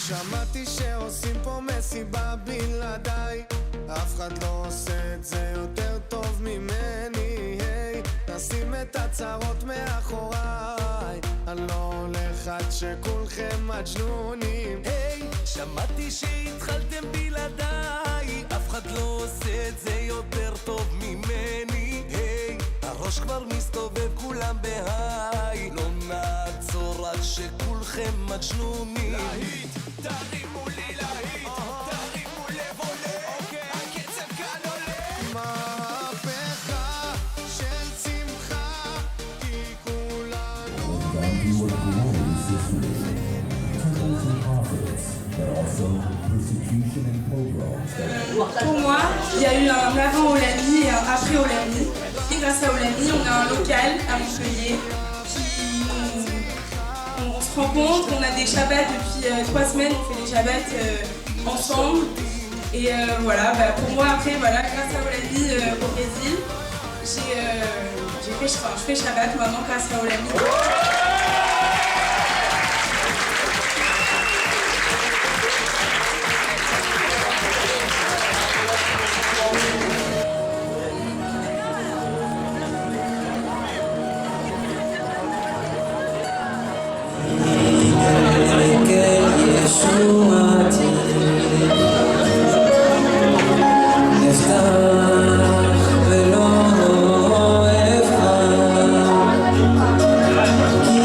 שמעתי שעושים פה מסיבה בלעדיי, אף אחד לא עושה את זה יותר טוב ממני. היי, נשים את הצרות מאחוריי, אני לא הולך עד שכולכם מג'נונים. היי, שמעתי שהתחלתם בלעדיי, אף אחד לא עושה את זה יותר טוב ממני. היי, הראש כבר מסתובב כולם בהיי, לא נעצור עד שכולכם מג'נונים. להיט, תרימו לי להיט, תרימו לב עולה, הקצב כאן עולה. מהפכה של שמחה, כי כולנו Pour moi, il y a eu un avant Olami et un après Olami. Et grâce à Olami, on a un local à Montpellier qui on se rencontre, on a des shabbats depuis 3 semaines, on fait des shabbats ensemble. Et voilà, pour moi après, voilà, grâce à Olami au Brésil, je fais Shabbat maintenant grâce à Olami. כי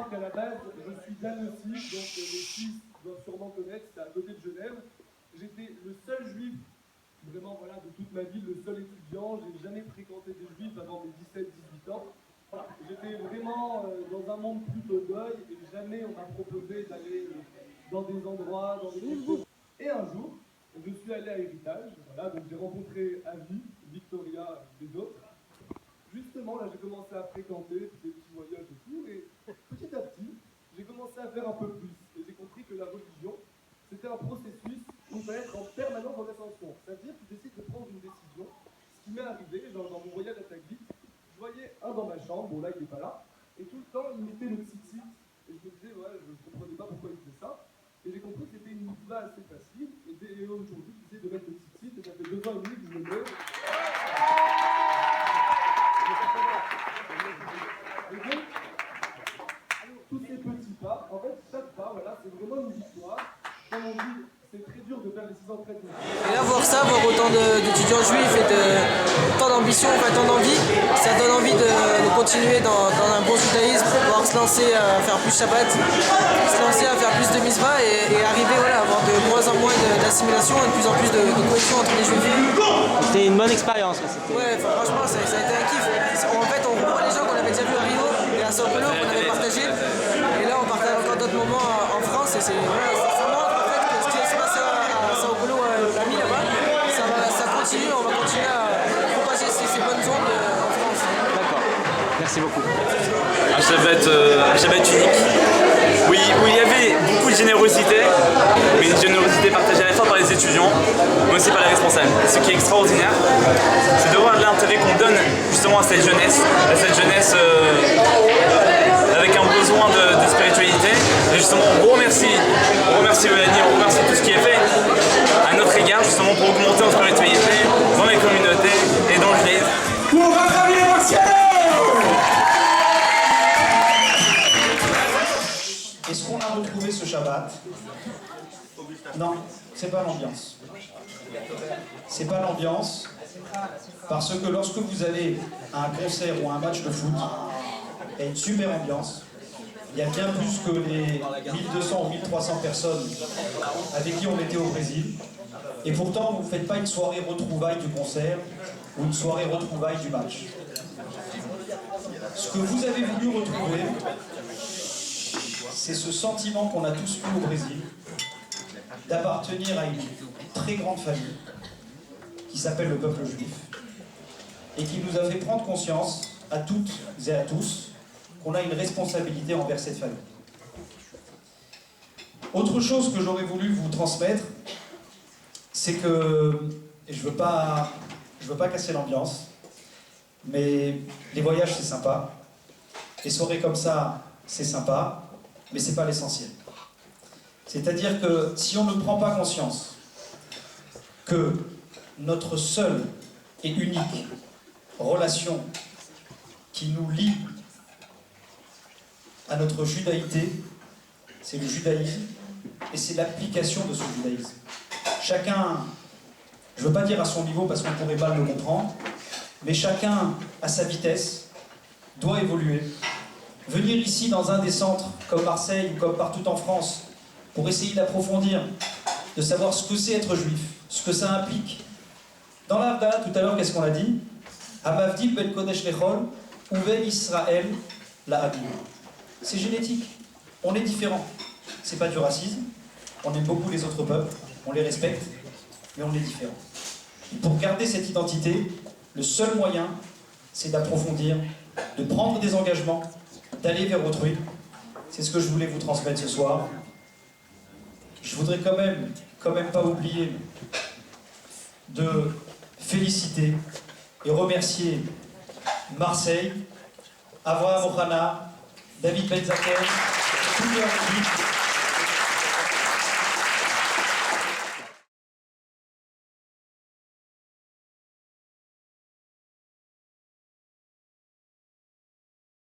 savoir qu'à la base, je suis d'Annecy, donc les Suisses doivent sûrement connaître, c'est à côté de Genève. J'étais le seul juif, vraiment voilà, de toute ma vie, le seul étudiant. J'ai jamais fréquenté des juifs avant mes 17-18 ans. Voilà. J'étais vraiment dans un monde plutôt deuil et jamais on m'a proposé d'aller dans des endroits, dans des questions. Et un jour, je suis allé à Héritage, voilà, donc j'ai rencontré Avi, Victoria et des autres. Justement, là, j'ai commencé à fréquenter des petits voyages et tout, et petit à petit, j'ai commencé à faire un peu plus. Et j'ai compris que la religion, c'était un processus qui va être en permanence en ascension. C'est-à-dire que tu décides de prendre une décision. Ce qui m'est arrivé, genre dans mon voyage à Taglit, je voyais un dans ma chambre, bon là, il n'est pas là, et tout le temps, il mettait le tzitzit. Et je me disais, ouais, je ne comprenais pas pourquoi il faisait ça. Et j'ai compris que c'était une mitzvah assez facile. Et aujourd'hui, j'essaie de mettre le tzitzit, et ça fait 2 ans et demi que je le mets. Et donc, tous ces petits pas, en fait, chaque pas, voilà, c'est vraiment une victoire. Comme on dit, c'est très dur de faire les 6 ans de traitement. Et là, voir ça, voir autant d'étudiants juifs et tant d'ambition, enfin tant d'envie, ça donne envie de continuer dans un bon judaïsme, pouvoir se lancer à faire plus Shabbat, se lancer à faire plus de mitzvah et arriver voilà, à avoir de moins en moins d'assimilation et de plus en plus de cohésion entre les juifs. C'était une bonne expérience. Ouais, franchement, ça a été un kiff. En fait, on revoit les gens qu'on avait déjà vus à Rio et à Sao Paulo, qu'on avait partagé. Et là, on partage encore d'autres moments en France et ça montre en fait que ce qui se passe à Sao Paulo, l'ami là-bas, ça continue, on va continuer à propager ces bonnes ondes en France. D'accord, merci beaucoup. Un Shabbat unique, oui, où il y avait beaucoup de générosité, mais une générosité partagée à la fois par les étudiants, mais aussi par les responsables. Ce qui est extraordinaire, c'est de voir l'intérêt qu'on donne justement à cette jeunesse avec un besoin de spiritualité. Et justement, on remercie Eulanie, on remercie tout ce qui est fait à notre égard, justement pour augmenter notre spiritualité dans les communautés et dans le judaïsme. Pour rattraper les Martianos! Est-ce qu'on a retrouvé ce Shabbat? Non, c'est pas l'ambiance. C'est pas l'ambiance, parce que lorsque vous allez à un concert ou à un match de foot, il y a une super ambiance. Il y a bien plus que les 1200 ou 1300 personnes avec qui on était au Brésil. Et pourtant, vous ne faites pas une soirée retrouvaille du concert ou une soirée retrouvaille du match. Ce que vous avez voulu retrouver, c'est ce sentiment qu'on a tous eu au Brésil, d'appartenir à une très grande famille qui s'appelle le peuple juif et qui nous a fait prendre conscience, à toutes et à tous, qu'on a une responsabilité envers cette famille. Autre chose que j'aurais voulu vous transmettre, c'est que, et je veux pas casser l'ambiance, mais les voyages c'est sympa, les soirées comme ça c'est sympa, mais c'est pas l'essentiel. C'est-à-dire que si on ne prend pas conscience que notre seule et unique relation qui nous lie à notre judaïté, c'est le judaïsme et c'est l'application de ce judaïsme. Chacun, je ne veux pas dire à son niveau parce qu'on pourrait mal le comprendre, mais chacun à sa vitesse doit évoluer. Venir ici dans un des centres comme Marseille ou comme partout en France pour essayer d'approfondir, de savoir ce que c'est être juif, ce que ça implique. Dans l'Havdalah, tout à l'heure, qu'est-ce qu'on a dit? Hamavdil ben Kodesh Lechol, Uven Israël la Habib. C'est génétique. On est différent. C'est pas du racisme. On aime beaucoup les autres peuples, on les respecte, mais on est différent. Et pour garder cette identité, le seul moyen, c'est d'approfondir, de prendre des engagements, d'aller vers autrui. C'est ce que je voulais vous transmettre ce soir. Je voudrais quand même pas oublier de féliciter et remercier Marseille, Avraham Ohana, David Benzaken, toute leur équipe,